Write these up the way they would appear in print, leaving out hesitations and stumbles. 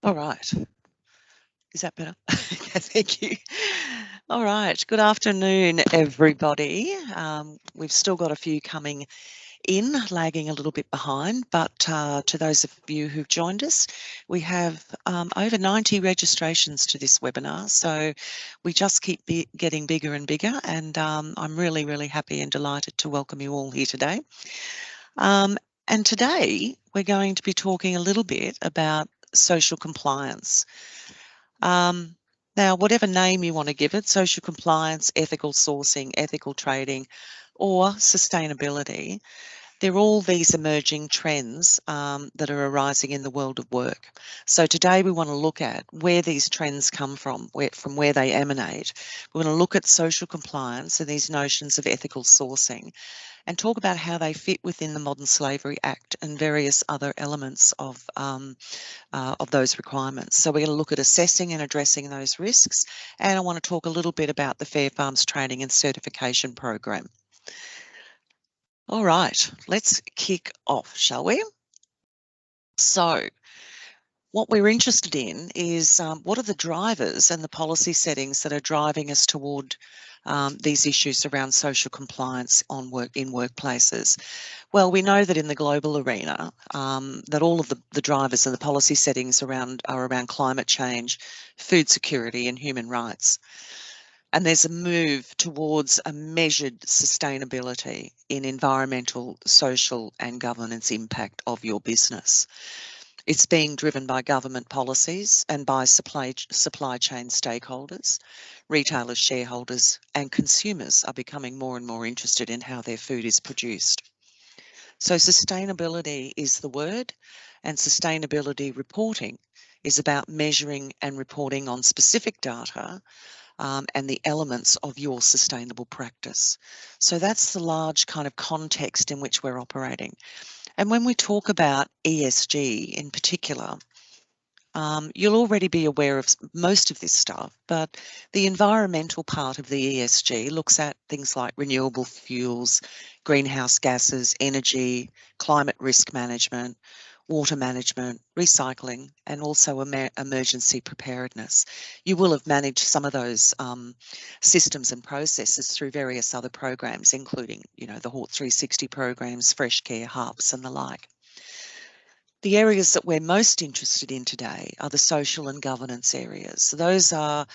All right. Is that better? Okay, thank you. All right. Good afternoon, everybody. We've still got a few coming in, lagging a little bit behind, but to those of you who've joined us, we have over 90 registrations to this webinar. So we just keep getting bigger and bigger, and I'm really, really happy and delighted to welcome you all here today. And today we're going to be talking a little bit about social compliance. Now, whatever name you want to give it, social compliance, ethical sourcing, ethical trading, or sustainability, they're all these emerging trends that are arising in the world of work. So today we want to look at where these trends come from where they emanate. We want to look at social compliance and these notions of ethical sourcing, and talk about how they fit within the Modern Slavery Act and various other elements of those requirements. So we're going to look at assessing and addressing those risks, and I want to talk a little bit about the Fair Farms Training and Certification Program. All right, let's kick off, shall we? So what we're interested in is what are the drivers and the policy settings that are driving us toward these issues around social compliance in workplaces. Well, we know that in the global arena, that all of the drivers and the policy settings are around climate change, food security and human rights. And there's a move towards a measured sustainability in environmental, social and governance impact of your business. It's being driven by government policies and by supply chain stakeholders. Retailers, shareholders and consumers are becoming more and more interested in how their food is produced. So sustainability is the word, and sustainability reporting is about measuring and reporting on specific data and the elements of your sustainable practice. So that's the large kind of context in which we're operating. And when we talk about ESG in particular, you'll already be aware of most of this stuff, but the environmental part of the ESG looks at things like renewable fuels, greenhouse gases, energy, climate risk management, water management, recycling, and also emergency preparedness. You will have managed some of those systems and processes through various other programs, including, the Hort 360 programs, Fresh Care hubs, and the like. The areas that we're most interested in today are the social and governance areas. Those are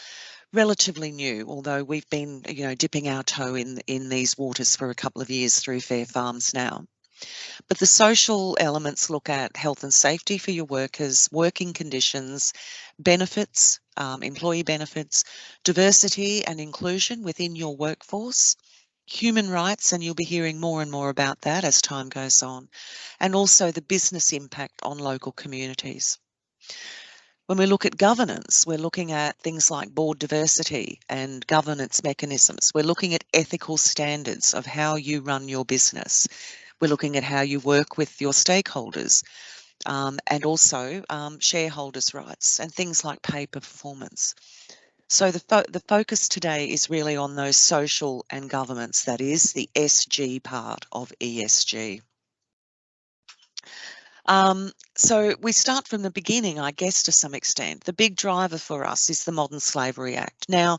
relatively new, although we've been, dipping our toe in these waters for a couple of years through Fair Farms now. But the social elements look at health and safety for your workers, working conditions, benefits, employee benefits, diversity and inclusion within your workforce, human rights, and you'll be hearing more and more about that as time goes on, and also the business impact on local communities. When we look at governance, we're looking at things like board diversity and governance mechanisms. We're looking at ethical standards of how you run your business. We're looking at how you work with your stakeholders and also shareholders' rights and things like pay per performance. So the focus today is really on those social and governance, that is the SG part of ESG. So we start from the beginning, I guess, to some extent. The big driver for us is the Modern Slavery Act. Now,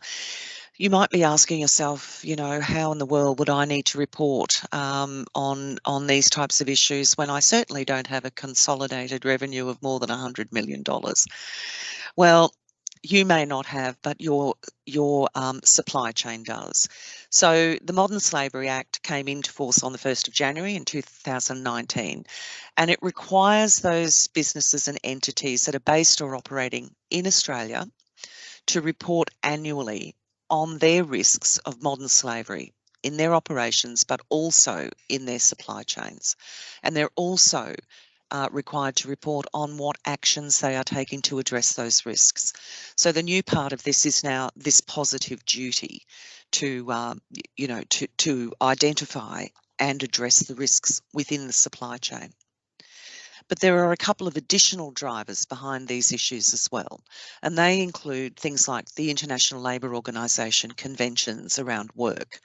you might be asking yourself, how in the world would I need to report on these types of issues when I certainly don't have a consolidated revenue of more than $100 million? Well, you may not have, but your supply chain does. So the Modern Slavery Act came into force on the 1st of January in 2019, and it requires those businesses and entities that are based or operating in Australia to report annually on their risks of modern slavery in their operations, but also in their supply chains. And they're also required to report on what actions they are taking to address those risks. So the new part of this is now this positive duty to, to identify and address the risks within the supply chain. But there are a couple of additional drivers behind these issues as well, and they include things like the International Labour Organisation conventions around work.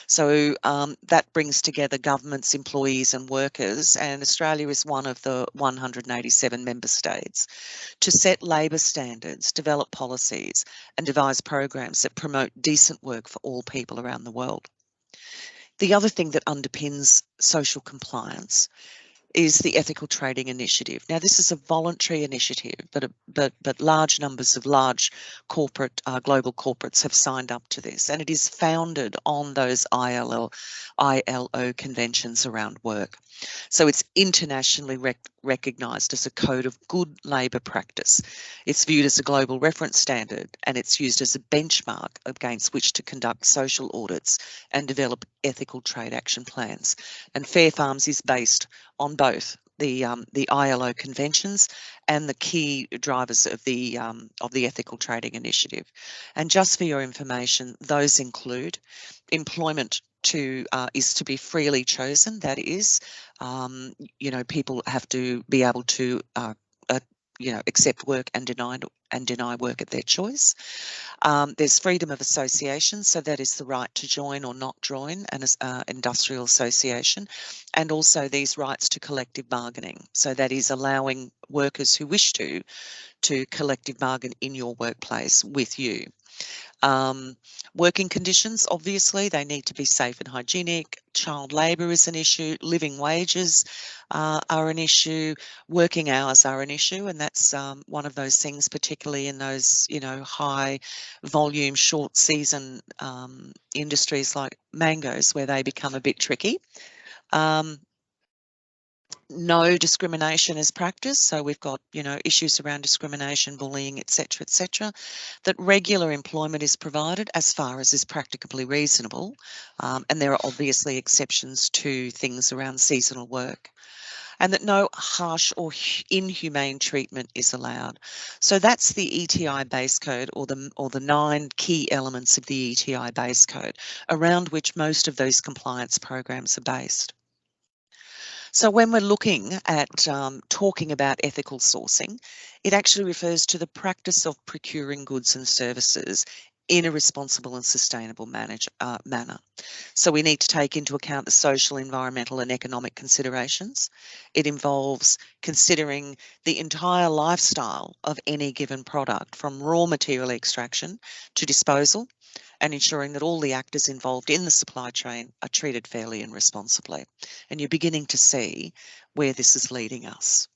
So that brings together governments, employees and workers, and Australia is one of the 187 member states, to set labour standards, develop policies and devise programs that promote decent work for all people around the world. The other thing that underpins social compliance is the Ethical Trading Initiative. Now, this is a voluntary initiative, but large numbers of large corporate, global corporates have signed up to this, and it is founded on those ILO conventions around work. So it's internationally recognised as a code of good labour practice. It's viewed as a global reference standard, and it's used as a benchmark against which to conduct social audits and develop ethical trade action plans. And Fair Farms is based on both the ILO conventions and the key drivers of the Ethical Trading Initiative. And just for your information, those include employment is to be freely chosen. That is, people have to be able to accept work and deny work at their choice. There's freedom of association, so that is the right to join or not join an industrial association, and also these rights to collective bargaining. So that is allowing workers who wish to collective bargain in your workplace with you. Working conditions, obviously, they need to be safe and hygienic. Child labour is an issue. Living wages are an issue. Working hours are an issue, and that's one of those things, particularly in those, high volume, short season industries like mangoes, where they become a bit tricky. No discrimination is practiced, so we've got issues around discrimination, bullying, etc., that regular employment is provided as far as is practicably reasonable, and there are obviously exceptions to things around seasonal work, and that no harsh or inhumane treatment is allowed. So that's the ETI base code, or the 9 key elements of the ETI base code, around which most of those compliance programs are based. So when we're looking at talking about ethical sourcing, it actually refers to the practice of procuring goods and services in a responsible and sustainable manner. So we need to take into account the social, environmental and economic considerations. It involves considering the entire lifestyle of any given product, from raw material extraction to disposal, and ensuring that all the actors involved in the supply chain are treated fairly and responsibly. And you're beginning to see where this is leading us.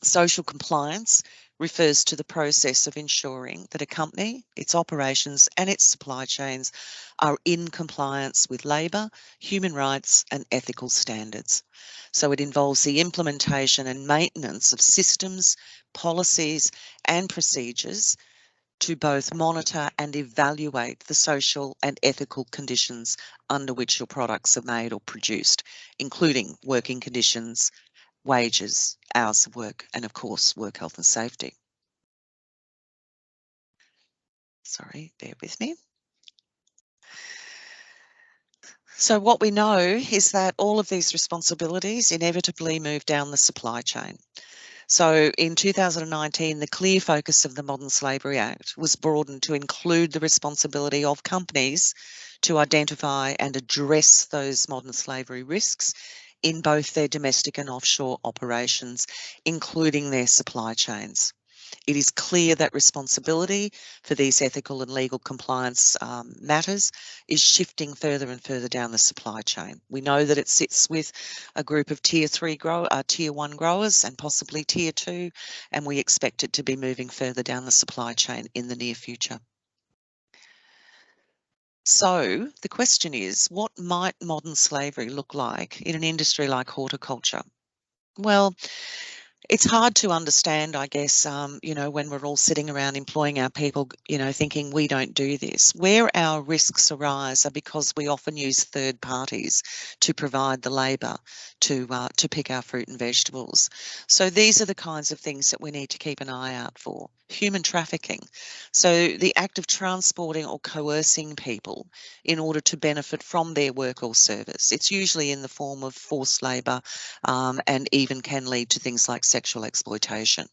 Social compliance refers to the process of ensuring that a company, its operations and its supply chains are in compliance with labour, human rights and ethical standards. So it involves the implementation and maintenance of systems, policies and procedures to both monitor and evaluate the social and ethical conditions under which your products are made or produced, including working conditions, wages, hours of work, and of course, work health and safety. Sorry, bear with me. So what we know is that all of these responsibilities inevitably move down the supply chain. So in 2019, the clear focus of the Modern Slavery Act was broadened to include the responsibility of companies to identify and address those modern slavery risks in both their domestic and offshore operations, including their supply chains. It is clear that responsibility for these ethical and legal compliance matters is shifting further and further down the supply chain. We know that it sits with a group of tier 1 growers and possibly tier 2, and we expect it to be moving further down the supply chain in the near future. So the question is, what might modern slavery look like in an industry like horticulture? Well, It's hard to understand, I guess, when we're all sitting around employing our people, thinking we don't do this. Where our risks arise are because we often use third parties to provide the labour to pick our fruit and vegetables. So these are the kinds of things that we need to keep an eye out for. Human trafficking. So the act of transporting or coercing people in order to benefit from their work or service. It's usually in the form of forced labour, and even can lead to things like sexual exploitation.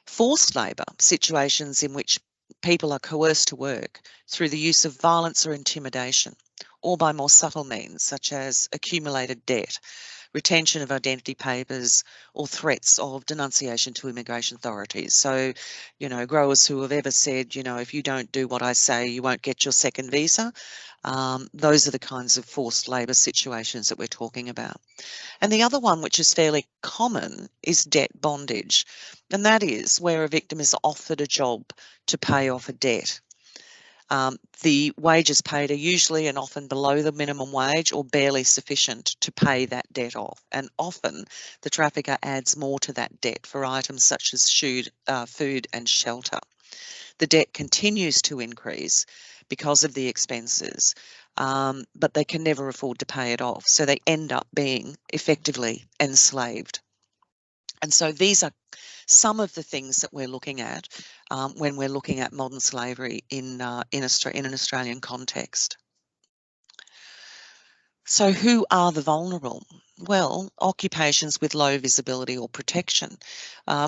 Forced labour, situations in which people are coerced to work through the use of violence or intimidation, or by more subtle means such as accumulated debt, retention of identity papers, or threats of denunciation to immigration authorities. So, growers who have ever said, if you don't do what I say, you won't get your second visa, those are the kinds of forced labour situations that we're talking about. And the other one, which is fairly common, is debt bondage. And that is where a victim is offered a job to pay off a debt. The wages paid are usually and often below the minimum wage or barely sufficient to pay that debt off. And often the trafficker adds more to that debt for items such as food and shelter. The debt continues to increase because of the expenses, but they can never afford to pay it off. So they end up being effectively enslaved. And so these are some of the things that we're looking at when we're looking at modern slavery in an Australian context. So who are the vulnerable? Well, occupations with low visibility or protection.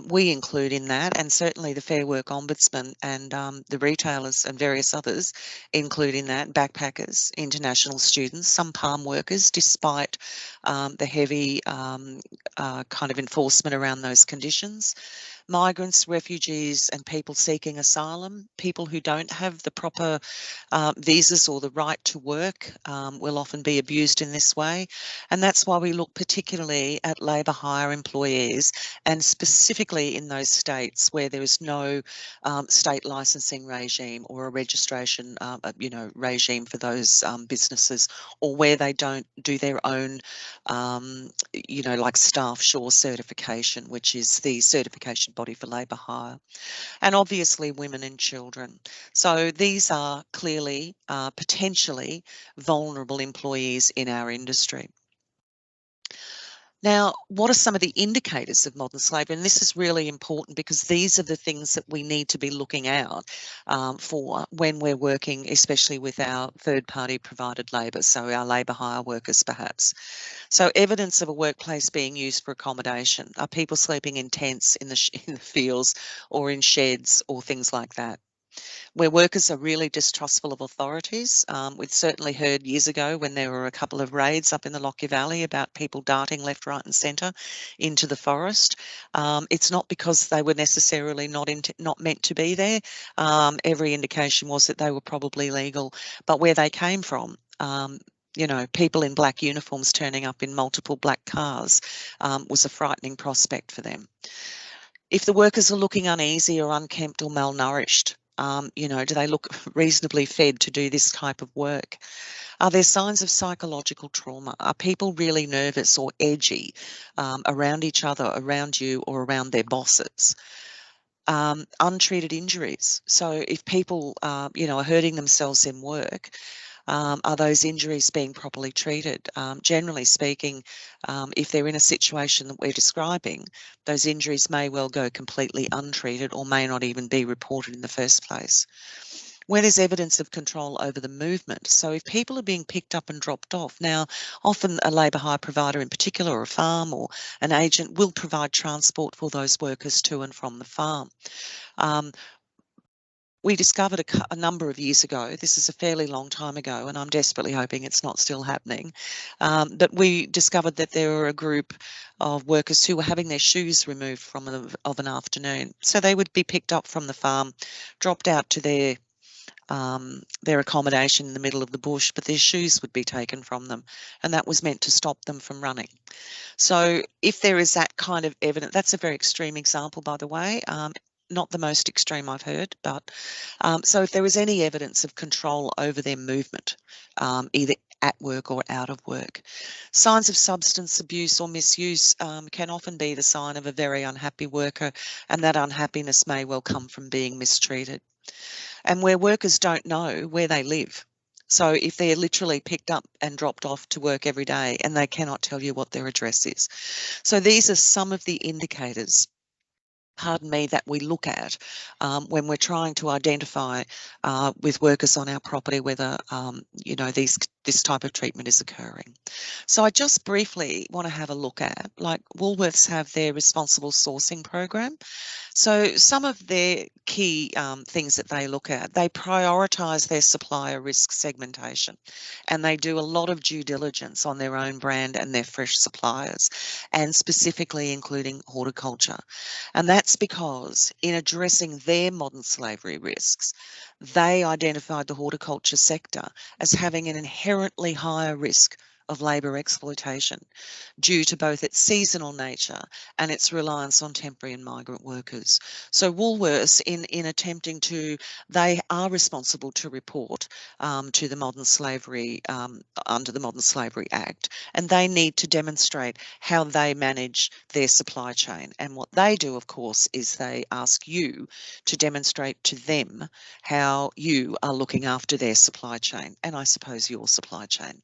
We include in that, and certainly the Fair Work Ombudsman and the retailers and various others include in that, backpackers, international students, some palm workers, despite the heavy kind of enforcement around those conditions. Migrants, refugees and people seeking asylum, people who don't have the proper visas or the right to work will often be abused in this way. And that's why we look particularly at labour hire employees, and specifically in those states where there is no state licensing regime or a registration regime for those businesses, or where they don't do their own like staff shore certification, which is the certification body for labour hire, and obviously women and children. So these are clearly potentially vulnerable employees in our industry. Now, what are some of the indicators of modern slavery? And this is really important because these are the things that we need to be looking out for when we're working, especially with our third-party provided labour, so our labour hire workers perhaps. So evidence of a workplace being used for accommodation. Are people sleeping in tents in the fields or in sheds or things like that? Where workers are really distrustful of authorities. We've certainly heard years ago when there were a couple of raids up in the Lockyer Valley about people darting left, right and centre into the forest. It's not because they were necessarily not meant to be there. Every indication was that they were probably legal, but where they came from, people in black uniforms turning up in multiple black cars was a frightening prospect for them. If the workers are looking uneasy or unkempt or malnourished, do they look reasonably fed to do this type of work? Are there signs of psychological trauma? Are people really nervous or edgy around each other, around you, or around their bosses? Untreated injuries. So if people, are hurting themselves in work, are those injuries being properly treated? Generally speaking, if they're in a situation that we're describing, those injuries may well go completely untreated or may not even be reported in the first place. Where there's evidence of control over the movement. So if people are being picked up and dropped off, now often a labour hire provider in particular, or a farm or an agent, will provide transport for those workers to and from the farm. We discovered a number of years ago, this is a fairly long time ago, and I'm desperately hoping it's not still happening, that we discovered that there were a group of workers who were having their shoes removed from of an afternoon. So they would be picked up from the farm, dropped out to their accommodation in the middle of the bush, but their shoes would be taken from them, and that was meant to stop them from running. So if there is that kind of evidence, that's a very extreme example, by the way, not the most extreme I've heard, but so if there was any evidence of control over their movement, either at work or out of work. Signs of substance abuse or misuse can often be the sign of a very unhappy worker, and that unhappiness may well come from being mistreated. And where workers don't know where they live. So if they're literally picked up and dropped off to work every day and they cannot tell you what their address is. So these are some of the indicators, pardon me, that we look at when we're trying to identify with workers on our property whether this type of treatment is occurring. So I just briefly want to have a look at, like, Woolworths have their responsible sourcing program. So some of their key things that they look at, they prioritise their supplier risk segmentation, and they do a lot of due diligence on their own brand and their fresh suppliers, and specifically including horticulture. And that's because in addressing their modern slavery risks, they identified the horticulture sector as having an inherently higher risk of labour exploitation due to both its seasonal nature and its reliance on temporary and migrant workers. So Woolworths, in attempting to, they are responsible to report to the Modern Slavery, under the Modern Slavery Act, and they need to demonstrate how they manage their supply chain. And what they do, of course, is they ask you to demonstrate to them how you are looking after their supply chain, and I suppose your supply chain.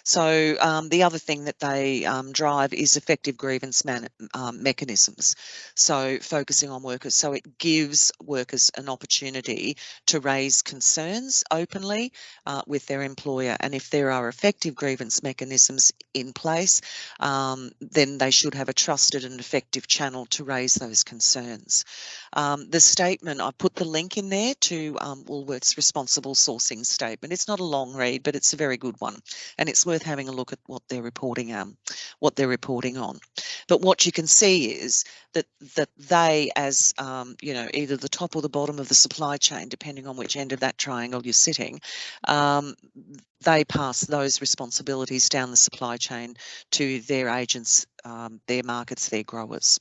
So the other thing that they drive is effective grievance mechanisms. So focusing on workers. So it gives workers an opportunity to raise concerns openly with their employer. And if there are effective grievance mechanisms in place, then they should have a trusted and effective channel to raise those concerns. The statement, I put the link in there to Woolworths' responsible sourcing statement. It's not a long read, but it's a very good one, and it's worth having a look at what they're reporting on. But what you can see is that they, as either the top or the bottom of the supply chain, depending on which end of that triangle you're sitting, they pass those responsibilities down the supply chain to their agents, their markets, their growers.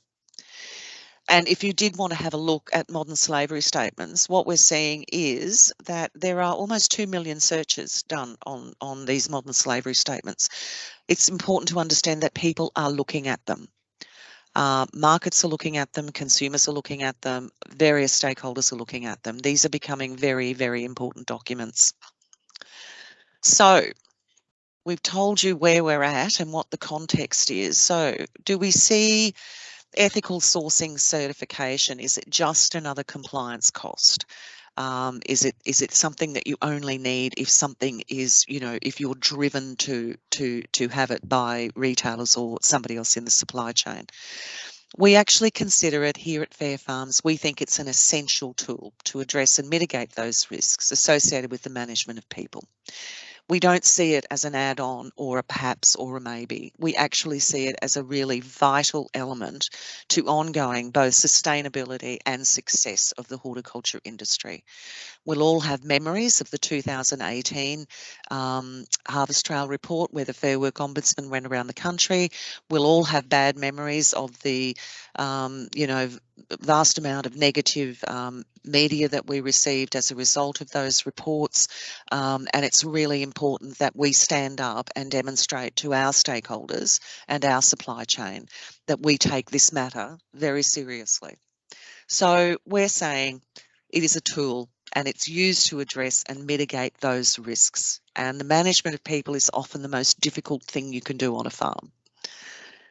And if you did want to have a look at modern slavery statements, what we're seeing is that there are almost 2 million searches done on these modern slavery statements. It's important to understand that people are looking at them. Markets are looking at them, consumers are looking at them, various stakeholders are looking at them. These are becoming very, very important documents. So we've told you where we're at and what the context is. So do we see ethical sourcing certification? Is it just another compliance cost? Is it something that you only need if something is, if you're driven to have it by retailers or somebody else in the supply chain? We actually consider it here at Fair Farms. We think it's an essential tool to address and mitigate those risks associated with the management of people. We don't see it as an add-on or a perhaps or a maybe. We actually see it as a really vital element to ongoing both sustainability and success of the horticulture industry. We'll all have memories of the 2018 Harvest Trail report where the Fair Work Ombudsman went around the country. We'll all have bad memories of the, vast amount of negative media that we received as a result of those reports. And it's really important that we stand up and demonstrate to our stakeholders and our supply chain that we take this matter very seriously. So we're saying it is a tool and it's used to address and mitigate those risks. And the management of people is often the most difficult thing you can do on a farm.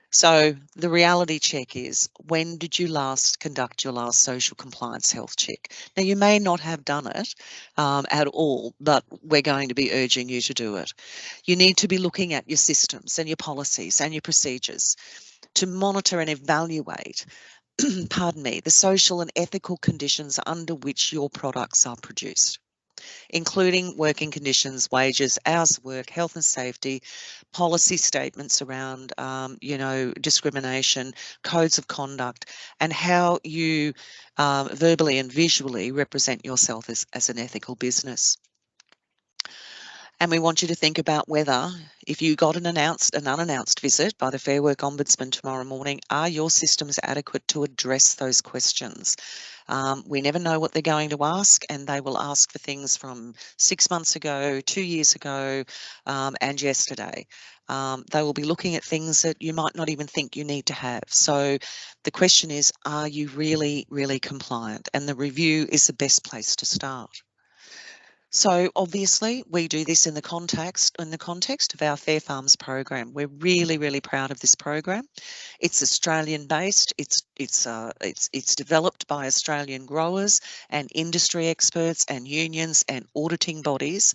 So the reality check is, when did you last conduct your last social compliance health check? Now, you may not have done it at all, but we're going to be urging you to do it. You need to be looking at your systems and your policies and your procedures to monitor and evaluate pardon me, the social and ethical conditions under which your products are produced, including working conditions, wages, hours of work, health and safety, policy statements around, discrimination, codes of conduct, and how you verbally and visually represent yourself as an ethical business. And we want you to think about whether, if you got an unannounced visit by the Fair Work Ombudsman tomorrow morning, are your systems adequate to address those questions? We never know what they're going to ask, and they will ask for things from 6 months ago, 2 years ago, and yesterday. They will be looking at things that you might not even think you need to have. So the question is, are you really, really compliant? And the review is the best place to start. So obviously we do this in the context of our Fair Farms program. We're really, really proud of this program. It's Australian based. It's developed by Australian growers and industry experts and unions and auditing bodies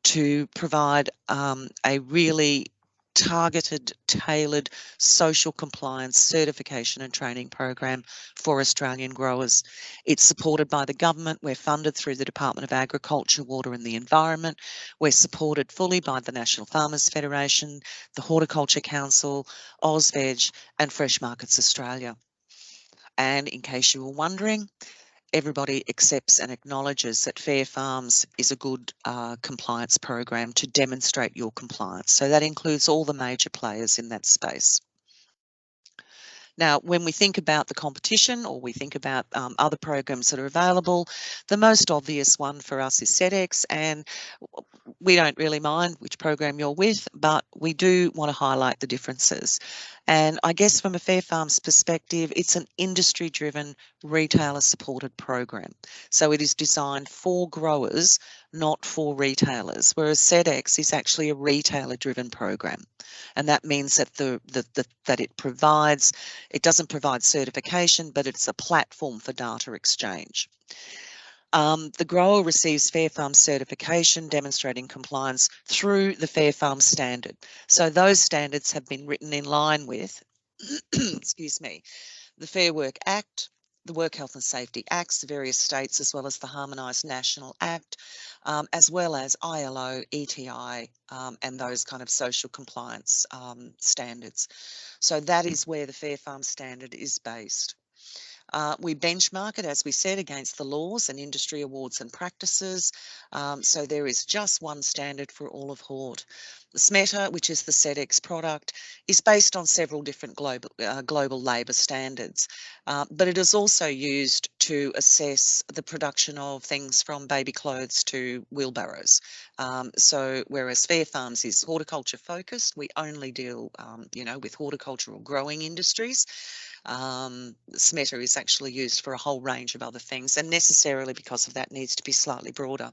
to provide a really targeted, tailored social compliance certification and training program for Australian growers. It's supported by the government. We're funded through the Department of Agriculture, Water and the Environment. We're supported fully by the National Farmers Federation, the Horticulture Council, AusVeg and Fresh Markets Australia. And in case you were wondering, everybody accepts and acknowledges that Fair Farms is a good compliance program to demonstrate your compliance. So that includes all the major players in that space. Now, when we think about the competition or we think about other programs that are available, the most obvious one for us is SEDEX, and we don't really mind which program you're with, but we do want to highlight the differences. And I guess from a Fair Farms perspective, it's an industry-driven, retailer-supported program. So it is designed for growers, not for retailers, whereas SEDEX is actually a retailer-driven program. And that means that it doesn't provide certification, but it's a platform for data exchange. The grower receives Fair Farm certification demonstrating compliance through the Fair Farm standard. So those standards have been written in line with, excuse me, the Fair Work Act, the Work Health and Safety Acts, the various states, as well as the Harmonised National Act, as well as ILO, ETI, and those kind of social compliance standards. So that is where the Fair Farm standard is based. We benchmark it, as we said, against the laws and industry awards and practices. So there is just one standard for all of hort. The SMETA, which is the SEDEX product, is based on several different global labour standards, but it is also used to assess the production of things from baby clothes to wheelbarrows. So whereas Fair Farms is horticulture focused, we only deal, with horticultural growing industries. SMETA is actually used for a whole range of other things, and necessarily because of that needs to be slightly broader.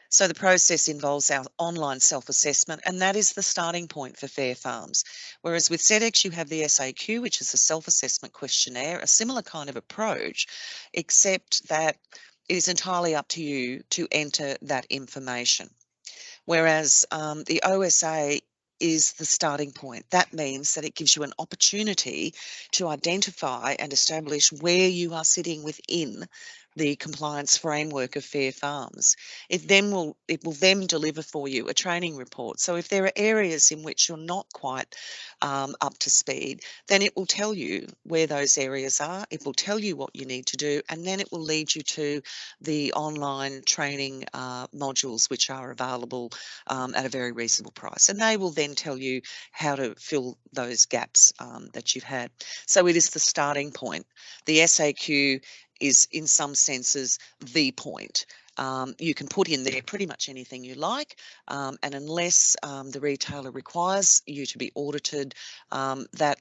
So the process involves our online self-assessment, and that is the starting point for Fair Farms. Whereas with SEDEX you have the SAQ, which is a self-assessment questionnaire, a similar kind of approach, except that it is entirely up to you to enter that information. Whereas the OSA is the starting point. That means that it gives you an opportunity to identify and establish where you are sitting within the compliance framework of Fair Farms. It will then deliver for you a training report. So if there are areas in which you're not quite up to speed, then it will tell you where those areas are. It will tell you what you need to do, and then it will lead you to the online training modules which are available at a very reasonable price. And they will then tell you how to fill those gaps that you've had. So it is the starting point. The SAQ is in some senses the point. You can put in there pretty much anything you like, and unless the retailer requires you to be audited, that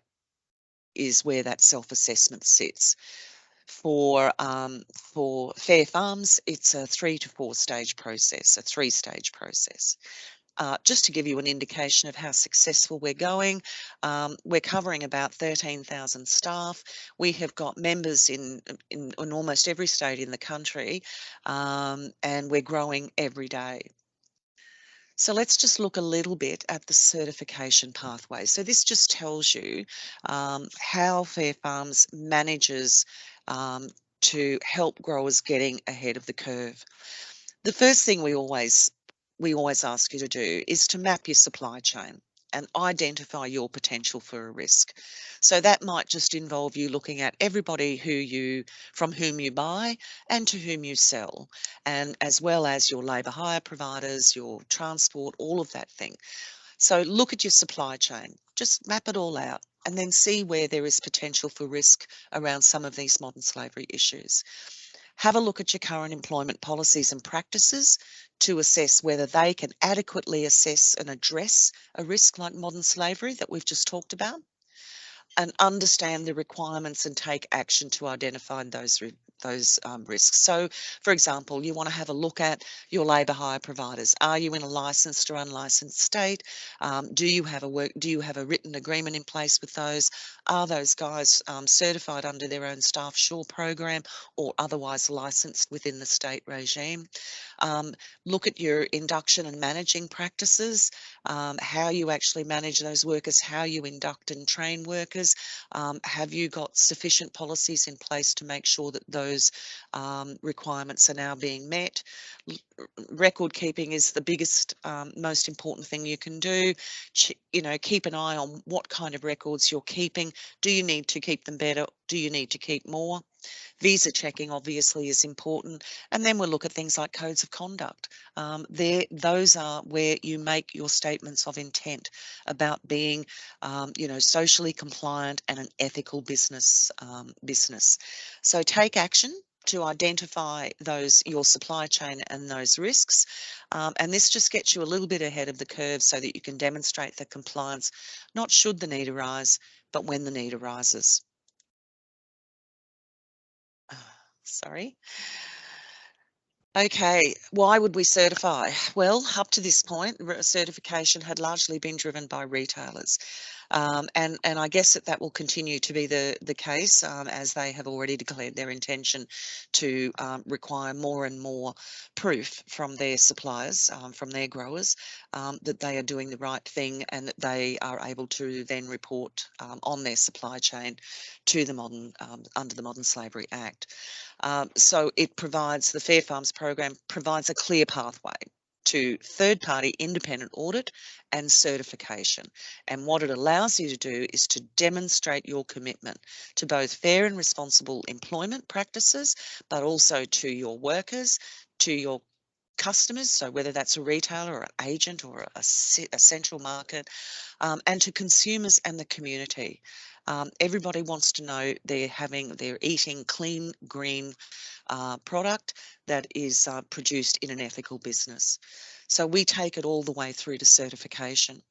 is where that self-assessment sits. For Fair Farms, it's a 3 to 4 stage process, a 3-stage process. Just to give you an indication of how successful we're going, we're covering about 13,000 staff. We have got members in almost every state in the country, and we're growing every day. So let's just look a little bit at the certification pathway. So this just tells you how Fair Farms manages to help growers getting ahead of the curve. The first thing we always ask you to do is to map your supply chain and identify your potential for a risk. So that might just involve you looking at everybody from whom you buy and to whom you sell, and as well as your labour hire providers, your transport, all of that thing. So look at your supply chain, just map it all out. and then see where there is potential for risk around some of these modern slavery issues. Have a look at your current employment policies and practices to assess whether they can adequately assess and address a risk like modern slavery that we've just talked about, and understand the requirements and take action to identify those risks. So, for example, you want to have a look at your labour hire providers. Are you in a licensed or unlicensed state? Do you have a written agreement in place with those? Are those guys certified under their own staff sure program or otherwise licensed within the state regime? Um, Look at your induction and managing practices, how you actually manage those workers, how you induct and train workers. Have you got sufficient policies in place to make sure that those requirements are now being met? Record keeping is the biggest, most important thing you can do. Keep an eye on what kind of records you're keeping. Do you need to keep them better? Do you need to keep more? Visa checking obviously is important, and then we'll look at things like codes of conduct. Those are where you make your statements of intent about being, socially compliant and an ethical business. So take action to identify your supply chain and those risks, and this just gets you a little bit ahead of the curve so that you can demonstrate the compliance, not should the need arise, but when the need arises. Sorry. Okay, why would we certify? Well, up to this point, certification had largely been driven by retailers. And I guess that will continue to be the case as they have already declared their intention to require more and more proof from their suppliers, from their growers, that they are doing the right thing and that they are able to then report on their supply chain to the under the Modern Slavery Act. So the Fair Farms program provides a clear pathway to third-party independent audit and certification. And what it allows you to do is to demonstrate your commitment to both fair and responsible employment practices, but also to your workers, to your customers, so whether that's a retailer or an agent or a central market, and to consumers and the community. Everybody wants to know they're eating clean, green product that is produced in an ethical business. So we take it all the way through to certification.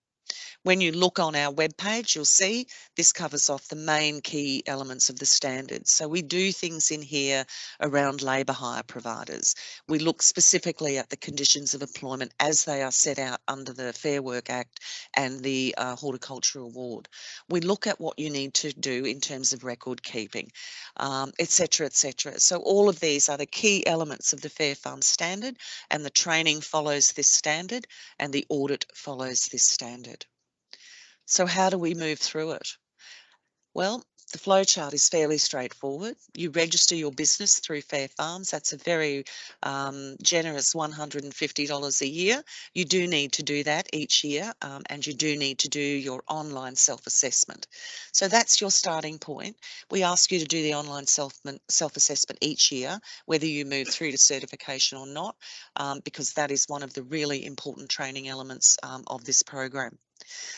When you look on our webpage, you'll see this covers off the main key elements of the standards. So we do things in here around labour hire providers. We look specifically at the conditions of employment as they are set out under the Fair Work Act and the Horticulture Award. We look at what you need to do in terms of record keeping, etc., etc. So all of these are the key elements of the Fair Farm standard, and the training follows this standard and the audit follows this standard. So how do we move through it? Well, the flowchart is fairly straightforward. You register your business through Fair Farms. That's a very generous $150 a year. You do need to do that each year, and you do need to do your online self-assessment. So that's your starting point. We ask you to do the online self-assessment each year, whether you move through to certification or not, because that is one of the really important training elements of this program.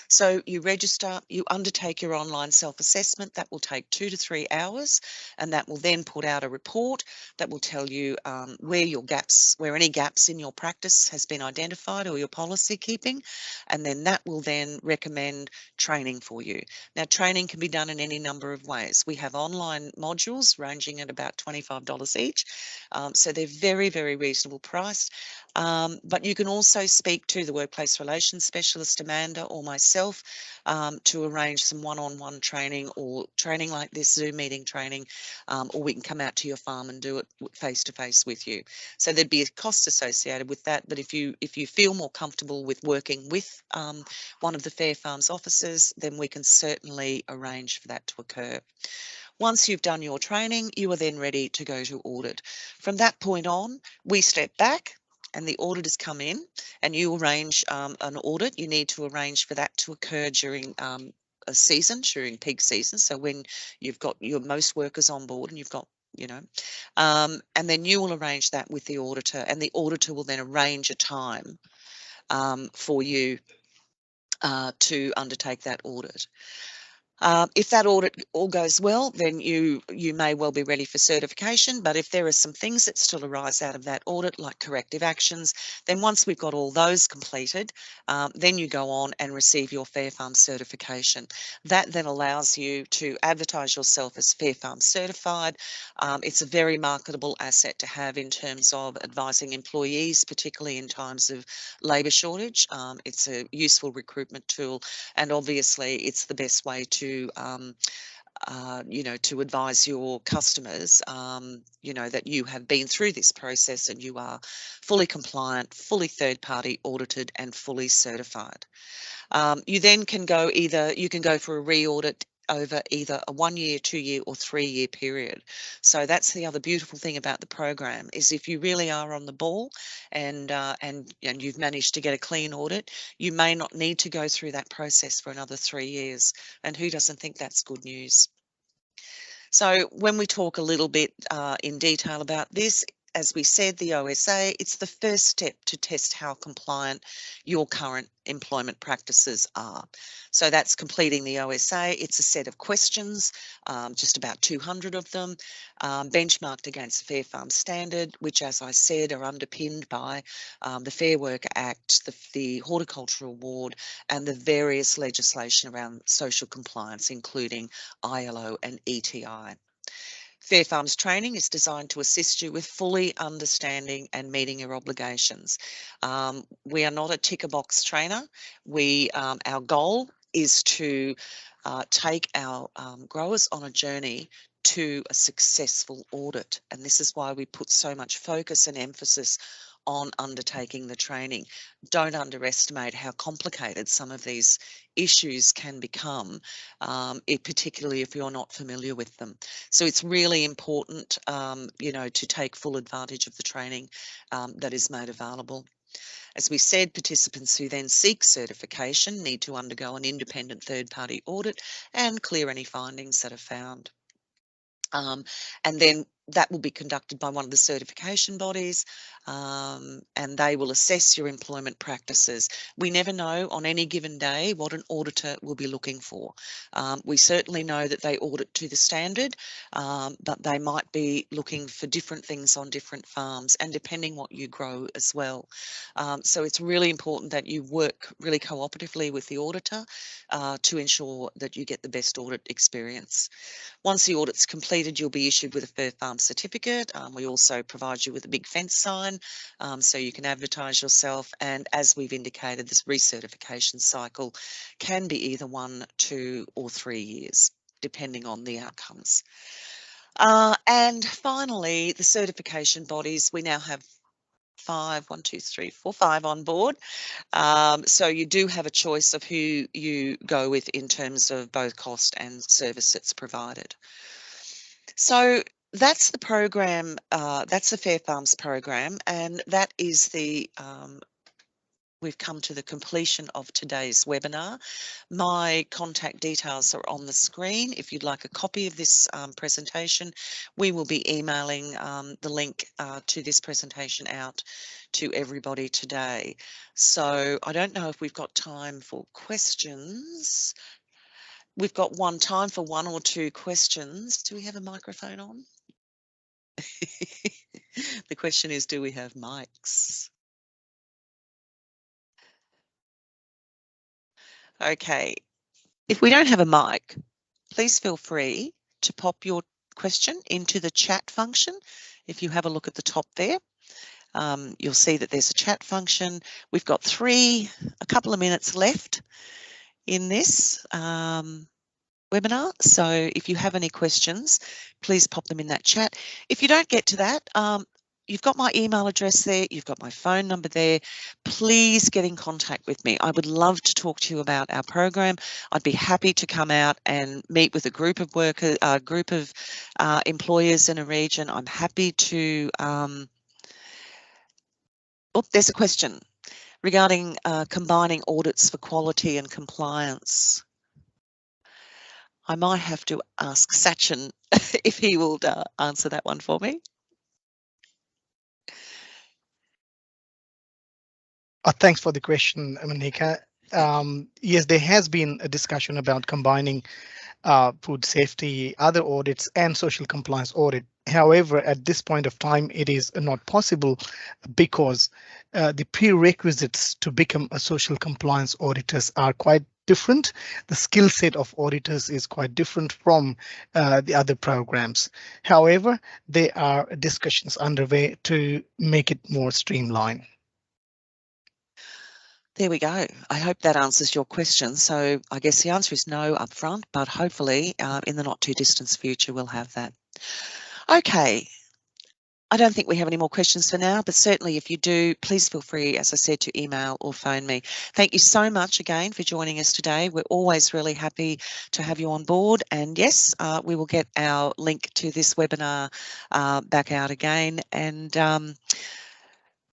So you register, you undertake your online self-assessment. That will take 2 to 3 hours, and that will then put out a report that will tell you where any gaps in your practice has been identified or your policy keeping, and then that will then recommend training for you. Now, training can be done in any number of ways. We have online modules ranging at about $25 each, so they're very, very reasonable priced. But you can also speak to the workplace relations specialist, Amanda, or myself to arrange some one-on-one training or training like this, Zoom meeting training, or we can come out to your farm and do it face-to-face with you. So there'd be a cost associated with that, but if you feel more comfortable with working with one of the Fair Farms officers, then we can certainly arrange for that to occur. Once you've done your training, you are then ready to go to audit. From that point on, we step back and the auditors come in and you arrange an audit. You need to arrange for that to occur during a season, during peak season. So when you've got your most workers on board and you've got, and then you will arrange that with the auditor, and the auditor will then arrange a time for you to undertake that audit. If that audit all goes well, then you may well be ready for certification. But if there are some things that still arise out of that audit, like corrective actions, then once we've got all those completed, then you go on and receive your Fair Farm certification. That then allows you to advertise yourself as Fair Farm certified. It's a very marketable asset to have in terms of advising employees, particularly in times of labour shortage. It's a useful recruitment tool, and obviously it's the best way to to advise your customers, that you have been through this process and you are fully compliant, fully third-party audited, and fully certified. You then you can go for a re-audit over either a 1 year, 2 year, or 3 year period. So that's the other beautiful thing about the program, is if you really are on the ball and you've managed to get a clean audit, you may not need to go through that process for another 3 years. And who doesn't think that's good news? So when we talk a little bit in detail about this, as we said, the OSA, it's the first step to test how compliant your current employment practices are. So that's completing the OSA. It's a set of questions, just about 200 of them, benchmarked against the Fair Farm Standard, which, as I said, are underpinned by the Fair Work Act, the Horticultural Award, and the various legislation around social compliance, including ILO and ETI. Fair Farms training is designed to assist you with fully understanding and meeting your obligations. We are not a ticker box trainer. Our goal is to take our growers on a journey to a successful audit, and this is why we put so much focus and emphasis on undertaking the training. Don't underestimate how complicated some of these issues can become, particularly if you're not familiar with them. So it's really important, to take full advantage of the training that is made available. As we said, participants who then seek certification need to undergo an independent third-party audit and clear any findings that are found. And then that will be conducted by one of the certification bodies, and they will assess your employment practices. We never know on any given day what an auditor will be looking for. We certainly know that they audit to the standard, but they might be looking for different things on different farms, and depending what you grow as well. So it's really important that you work really cooperatively with the auditor to ensure that you get the best audit experience. Once the audit's completed, you'll be issued with a Fair Farm certificate. We also provide you with a big fence sign so you can advertise yourself. And as we've indicated, this recertification cycle can be either 1, 2 or 3 years, depending on the outcomes. And finally, the certification bodies, we now have 5 on board. So you do have a choice of who you go with in terms of both cost and service that's provided. So that's the program, that's the Fair Farms program, and that is we've come to the completion of today's webinar. My contact details are on the screen. If you'd like a copy of this presentation, we will be emailing the link to this presentation out to everybody today. So I don't know if we've got time for questions. We've got time for 1 or 2 questions. Do we have a microphone on? The question is, do we have mics? Okay. If we don't have a mic, please feel free to pop your question into the chat function. If you have a look at the top there, you'll see that there's a chat function. We've got a couple of minutes left in this webinar. So if you have any questions, please pop them in that chat. If you don't get to that, you've got my email address there, you've got my phone number there. Please get in contact with me. I would love to talk to you about our program. I'd be happy to come out and meet with a group of workers, employers in a region. I'm happy to. There's a question regarding combining audits for quality and compliance. I might have to ask Sachin if he will answer that one for me. Thanks for the question, Monica. Yes, there has been a discussion about combining food safety, other audits, and social compliance audit. However, at this point of time, it is not possible because the prerequisites to become a social compliance auditors are quite different. The skill set of auditors is quite different from the other programs. However, there are discussions underway to make it more streamlined. There we go. I hope that answers your question. So I guess the answer is no upfront, but hopefully in the not too distant future we'll have that. Okay. I don't think we have any more questions for now, but certainly if you do, please feel free, as I said, to email or phone me. Thank you so much again for joining us today. We're always really happy to have you on board. And yes, we will get our link to this webinar back out again. And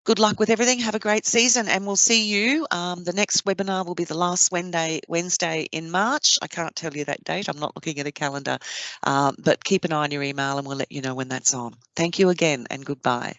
good luck with everything. Have a great season, and we'll see you. The next webinar will be the last Wednesday in March. I can't tell you that date. I'm not looking at a calendar, but keep an eye on your email and we'll let you know when that's on. Thank you again, and goodbye.